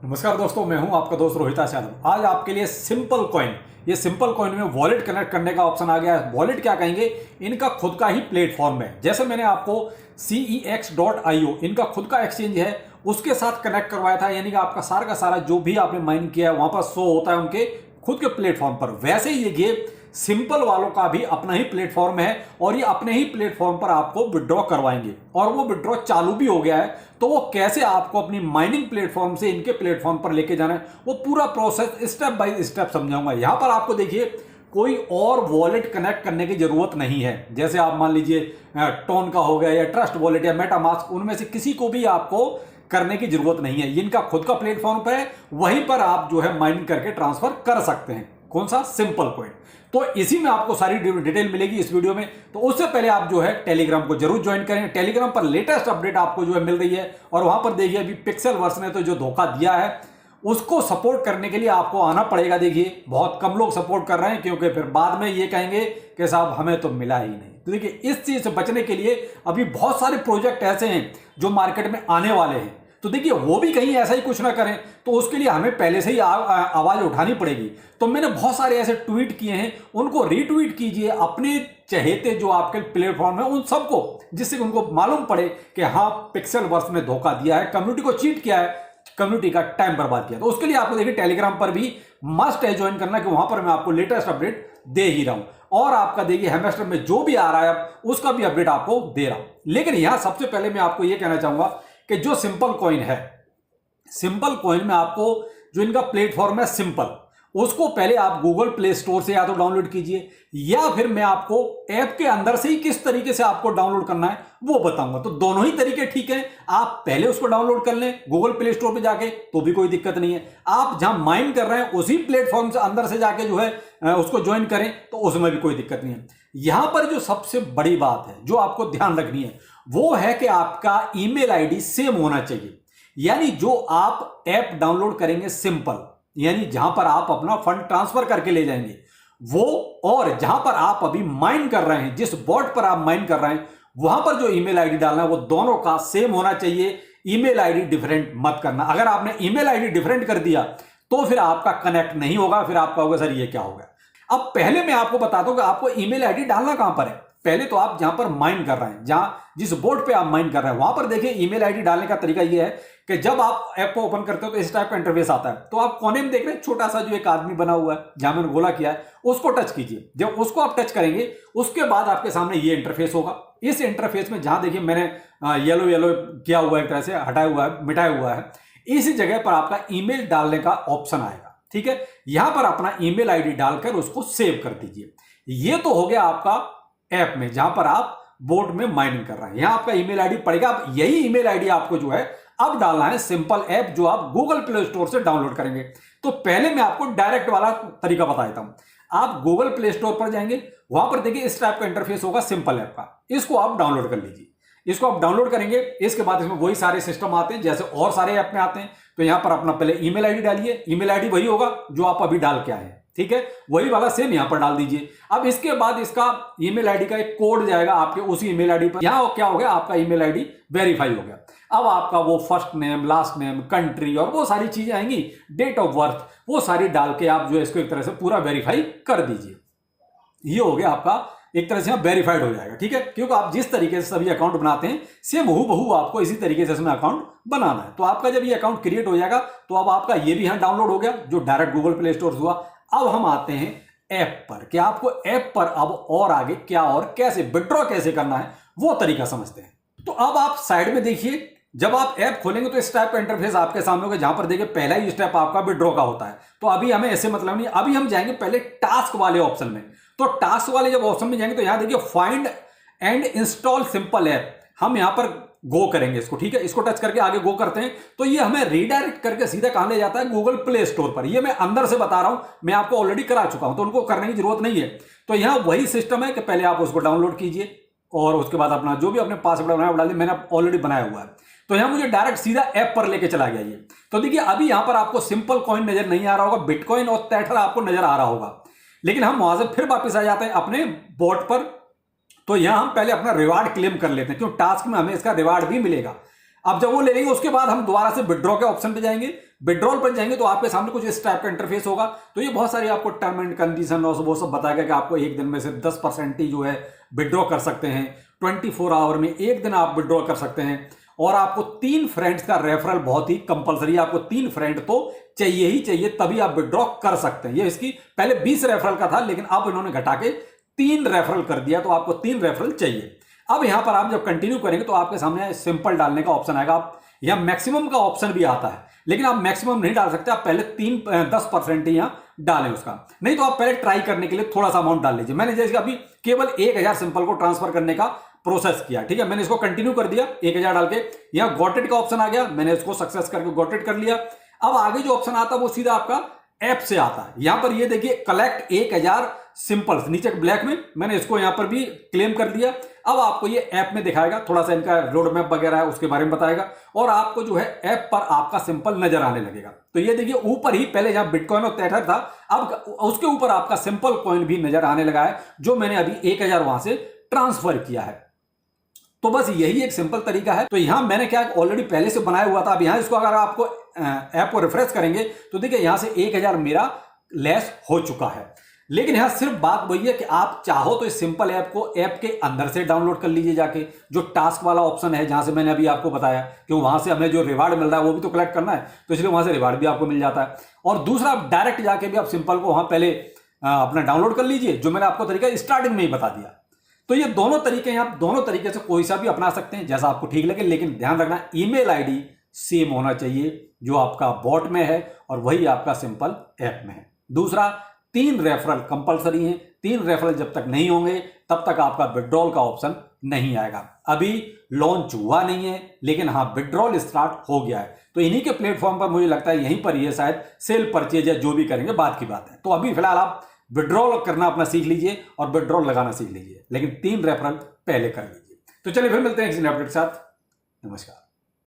नमस्कार दोस्तों, मैं हूं आपका दोस्त रोहित यादव। आज आपके लिए सिंपल कॉइन, ये सिंपल कॉइन में वॉलेट कनेक्ट करने का ऑप्शन आ गया है। वॉलेट क्या कहेंगे, इनका खुद का ही प्लेटफॉर्म है। जैसे मैंने आपको cex.io इनका खुद का एक्सचेंज है, उसके साथ कनेक्ट करवाया था। यानी कि आपका सारा का सारा जो भी आपने माइन किया है वहां पर शो होता है उनके खुद के प्लेटफॉर्म पर। वैसे ही ये सिंपल वालों का भी अपना ही प्लेटफॉर्म है और ये अपने ही प्लेटफॉर्म पर आपको विड्रॉ करवाएंगे और वो विड्रॉ चालू भी हो गया है। तो वो कैसे आपको अपनी माइनिंग प्लेटफॉर्म से इनके प्लेटफॉर्म पर लेके जाना है, वो पूरा प्रोसेस स्टेप बाय स्टेप समझाऊंगा। यहां पर आपको देखिए कोई और वॉलेट कनेक्ट करने की जरूरत नहीं है। जैसे आप मान लीजिए टोन का हो गया या ट्रस्ट वॉलेट या मेटामास्क, उनमें से किसी को भी आपको करने की जरूरत नहीं है। इनका खुद का प्लेटफॉर्म पर है, वहीं पर आप जो है माइनिंग करके ट्रांसफर कर सकते हैं। कौन सा? Simple coin. तो इसी में आपको सारी डिटेल मिलेगी इस वीडियो में। तो उससे पहले आप जो है टेलीग्राम को जरूर ज्वाइन करें। टेलीग्राम पर लेटेस्ट अपडेट आपको जो है मिल रही है और वहां पर देखिए अभी पिक्सेल वर्स ने तो जो धोखा दिया है उसको सपोर्ट करने के लिए आपको आना पड़ेगा। देखिए बहुत कम लोग सपोर्ट कर रहे हैं, क्योंकि फिर बाद में ये कहेंगे कि साहब हमें तो मिला ही नहीं। तो देखिए इस चीज से बचने के लिए अभी बहुत सारे प्रोजेक्ट ऐसे हैं जो मार्केट में आने वाले हैं। तो देखिए वो भी कहीं ऐसा ही कुछ ना करें, तो उसके लिए हमें पहले से ही आवाज उठानी पड़ेगी। तो मैंने बहुत सारे ऐसे ट्वीट किए हैं, उनको रीट्वीट कीजिए अपने चहेते जो आपके प्लेटफॉर्म है उन सबको, जिससे उनको मालूम पड़े कि हाँ पिक्सेल वर्स ने धोखा दिया है, कम्युनिटी को चीट किया है, कम्युनिटी का टाइम बर्बाद किया। तो उसके लिए आपको देखिए टेलीग्राम पर भी मस्ट है ज्वाइन करना, कि वहां पर मैं आपको लेटेस्ट अपडेट दे ही रहा हूं और आपका देखिए हेमस्टर में जो भी आ रहा है उसका भी अपडेट आपको दे रहा हूं। लेकिन यहां सबसे पहले मैं आपको यह कहना चाहूंगा कि जो सिंपल कॉइन है, सिंपल कॉइन में आपको जो इनका प्लेटफॉर्म है सिंपल, उसको पहले आप गूगल प्ले स्टोर से या तो डाउनलोड कीजिए, या फिर मैं आपको ऐप के अंदर से ही किस तरीके से आपको डाउनलोड करना है वो बताऊंगा। तो दोनों ही तरीके ठीक हैं। आप पहले उसको डाउनलोड कर लें गूगल प्ले स्टोर पे जाके, तो भी कोई दिक्कत नहीं है। आप जहां माइन कर रहे हैं उसी प्लेटफॉर्म से अंदर से जाके जो है उसको ज्वाइन करें, तो उसमें भी कोई दिक्कत नहीं है। यहां पर जो सबसे बड़ी बात है जो आपको ध्यान रखनी है वो है कि आपका ईमेल आईडी सेम होना चाहिए। यानी जो आप ऐप डाउनलोड करेंगे सिंपल, यानी जहां पर आप अपना फंड ट्रांसफर करके ले जाएंगे वो, और जहां पर आप अभी माइन कर रहे हैं, जिस बॉट पर आप माइन कर रहे हैं वहां पर जो ईमेल आईडी डालना है वो दोनों का सेम होना चाहिए। ईमेल आईडी डिफरेंट मत करना। अगर आपने ईमेल आईडी डिफरेंट कर दिया तो फिर आपका कनेक्ट नहीं होगा, फिर आपका होगा सर ये क्या होगा। अब पहले मैं आपको बता दूं कि आपको ईमेल आईडी डालना कहां पर है। पहले तो आप जहां पर माइन कर रहे हैं, जहां जिस बोर्ड पे आप माइन कर रहे हैं वहां पर देखिए ईमेल आईडी डालने का तरीका यह है कि जब आप ऐप को ओपन करते हो तो इस टाइप का इंटरफेस आता है। तो आप कोने में देख रहे हैं छोटा सा जो एक आदमी बना हुआ है जहां मैंने गोला किया है, उसको टच कीजिए। जब उसको आप टच करेंगे उसके बाद आपके सामने ये इंटरफेस होगा। इस इंटरफेस में जहां देखिए मैंने येलो येलो किया हुआ है, एक तरह से हटाया हुआ है, मिटाया हुआ है, इसी जगह पर आपका ईमेल डालने का ऑप्शन आएगा। ठीक है, यहां पर अपना ईमेल आईडी डालकर उसको सेव कर दीजिए। ये तो हो गया आपका ऐप में जहां पर आप बोर्ड में माइनिंग कर रहे हैं। यहां आपका ईमेल आईडी पड़ेगा। अब यही ईमेल आईडी आपको जो है अब डालना है सिंपल ऐप जो आप गूगल प्ले स्टोर से डाउनलोड करेंगे। तो पहले मैं आपको डायरेक्ट वाला तरीका बता देता हूं। आप गूगल प्ले स्टोर पर जाएंगे, वहां पर देखिए इस टाइप का इंटरफेस होगा सिंपल ऐप का, इसको आप डाउनलोड कर लीजिए। इसको आप डाउनलोड करेंगे, इसके बाद इसमें वही सारे सिस्टम आते हैं जैसे और सारे ऐप में आते हैं। तो यहां पर अपना पहले ईमेल आईडी डालिए। ईमेल आईडी वही होगा जो आप अभी डाल के आए हैं, ठीक है, वही वाला सेम यहां पर डाल दीजिए। अब इसके बाद इसका ईमेल आईडी का एक कोड जाएगा आपके उसी ईमेल आईडी पर। यहां क्या हो गया, आपका ईमेल आईडी वेरीफाई हो गया। अब आपका वो first name, last name, country और वो सारी चीजें आएंगी, डेट ऑफ बर्थ, वो सारी डाल के आप जो है इसको एक तरह से पूरा वेरीफाई कर दीजिए। ये हो गया आपका एक तरह से वेरीफाइड हो जाएगा। ठीक है, क्योंकि आप जिस तरीके से सभी अकाउंट बनाते हैं सेम हूबहू आपको इसी तरीके से इसमें अकाउंट बनाना है। तो आपका जब ये अकाउंट क्रिएट हो जाएगा तो अब आपका ये भी यहां डाउनलोड हो गया जो डायरेक्ट गूगल प्ले स्टोर हुआ। अब हम आते हैं ऐप पर, कि आपको ऐप पर अब और आगे क्या और कैसे विड्रॉ कैसे करना है वो तरीका समझते हैं। तो अब आप साइड में देखिए, जब आप ऐप खोलेंगे तो इस टाइप का इंटरफेस आपके सामने होगा, जहां पर देखिए पहला ही स्टेप आपका विड्रॉ का होता है। तो अभी हमें ऐसे मतलब नहीं, अभी हम जाएंगे पहले टास्क वाले ऑप्शन में। तो टास्क वाले जब ऑप्शन में जाएंगे तो यहां देखिए find and install simple app, हम यहां पर गो करेंगे इसको। ठीक है, इसको टच करके आगे गो करते हैं तो ये हमें रीडायरेक्ट करके सीधा कहां ले जाता है, गूगल प्ले स्टोर पर। ये मैं अंदर से बता रहा हूं, मैं आपको ऑलरेडी करा चुका हूं तो उनको करने की जरूरत नहीं है। तो यहां वही सिस्टम है कि पहले आप उसको डाउनलोड कीजिए और उसके बाद अपना जो भी अपने पासवर्ड बनाया डाल दिया, मैंने ऑलरेडी बनाया हुआ है। तो यहां मुझे डायरेक्ट सीधा ऐप पर लेके चला गया ये। तो देखिए अभी यहां पर आपको सिंपल कॉइन नजर नहीं आ रहा होगा, बिटकॉइन और थेटर आपको नजर आ रहा होगा। लेकिन हम वहां से फिर वापस आ जाते हैं अपने बोर्ड पर। तो यहां हम पहले अपना रिवार्ड क्लेम कर लेते हैं, क्योंकि टास्क में हमें इसका रिवार्ड भी मिलेगा। अब जब वो ले लेंगे उसके बाद हम दोबारा से विड्रॉ के ऑप्शन पे जाएंगे। विड्रॉल पर जाएंगे तो आपके सामने कुछ इस टाइप का इंटरफेस होगा। तो ये बहुत सारी आपको टर्म एंड कंडीशन और वो सब बताएगा कि आपको एक दिन में सिर्फ 10% ही जो है विड्रॉ कर सकते हैं, 24 आवर में एक दिन आप विड्रॉ कर सकते हैं, और आपको 3 फ्रेंड्स का रेफरल बहुत ही कंपलसरी है। आपको 3 फ्रेंड तो चाहिए ही चाहिए, तभी आप विड्रॉ कर सकते हैं। ये इसकी पहले 20 रेफरल का था, लेकिन अब इन्होंने घटा के 3 रेफरल कर दिया, तो आपको 3 रेफरल चाहिए। अब यहां पर आप जब कंटिन्यू करेंगे तो आपके सामने सिंपल डालने का ऑप्शन आएगा। आप यहां मैक्सिमम का ऑप्शन भी आता है, लेकिन आप मैक्सिमम नहीं डाल सकते। आप पहले 10% ही यहां डालें उसका, नहीं तो आप पहले ट्राई करने के लिए थोड़ा सा अमाउंट डाल लीजिए। मैंने जैसे अभी केवल 1000 सिंपल को ट्रांसफर करने का प्रोसेस किया, ठीक है। मैंने इसको कंटिन्यू कर दिया 1000 डाल के, यहां गॉट इट का ऑप्शन आ गया, मैंने इसको सक्सेस करके गॉट इट कर लिया। अब आगे जो ऑप्शन आता है वो सीधा आपका ऐप से आता है। यहां पर ये देखिए कलेक्ट 1000 सिंपल्स, नीचे ब्लैक में मैंने इसको यहां पर भी क्लेम कर दिया। अब आपको ये ऐप में दिखाएगा, थोड़ा सा इनका रोड मैप वगैरह है उसके बारे में बताएगा, और आपको जो है ऐप पर आपका सिंपल नजर आने लगेगा। तो ये देखिए ऊपर ही पहले जहां बिटकॉइन और थेटर था, अब उसके ऊपर आपका सिंपल कॉइन भी नजर आने लगा है, जो मैंने अभी 1000 वहां से ट्रांसफर किया है। तो बस यही एक सिंपल तरीका है। तो यहां मैंने क्या ऑलरेडी पहले से बनाया हुआ था। अब यहां इसको अगर आपको ऐप को रिफ्रेश करेंगे तो देखिए यहां से 1000 मेरा लेस हो चुका है। लेकिन यहां सिर्फ बात वही है कि आप चाहो तो इस सिंपल ऐप को ऐप के अंदर से डाउनलोड कर लीजिए, जाके जो टास्क वाला ऑप्शन है, जहां से मैंने अभी आपको बताया कि वहां से हमें जो रिवार्ड मिल रहा है वो भी तो कलेक्ट करना है, तो इसलिए वहां से रिवार्ड भी आपको मिल जाता है। और दूसरा, आप डायरेक्ट जाके भी आप सिंपल को वहां पहले अपना डाउनलोड कर लीजिए, जो मैंने आपको तरीका स्टार्टिंग में ही बता दिया। तो ये दोनों तरीके हैं, आप दोनों तरीके से कोई सा भी अपना सकते हैं जैसा आपको ठीक लगे, लेकिन ध्यान रखना ईमेल आईडी सेम होना चाहिए जो आपका बॉट में है और वही आपका सिंपल ऐप में है। दूसरा, 3 रेफरल कंपलसरी हैं। 3 रेफरल जब तक नहीं होंगे तब तक आपका विड्रॉल का ऑप्शन नहीं आएगा। अभी लॉन्च हुआ नहीं है, लेकिन हाँ विड्रॉल स्टार्ट हो गया है। तो इन्हीं के प्लेटफॉर्म पर मुझे लगता है यहीं पर ये शायद सेल परचेज या जो भी करेंगे बात की बात है। तो अभी फिलहाल आप विड्रॉल करना अपना सीख लीजिए और विड्रॉल लगाना सीख लीजिए, लेकिन 3 रेफरल पहले कर लीजिए। तो चलिए फिर मिलते हैं किसी अपडेट के साथ। नमस्कार।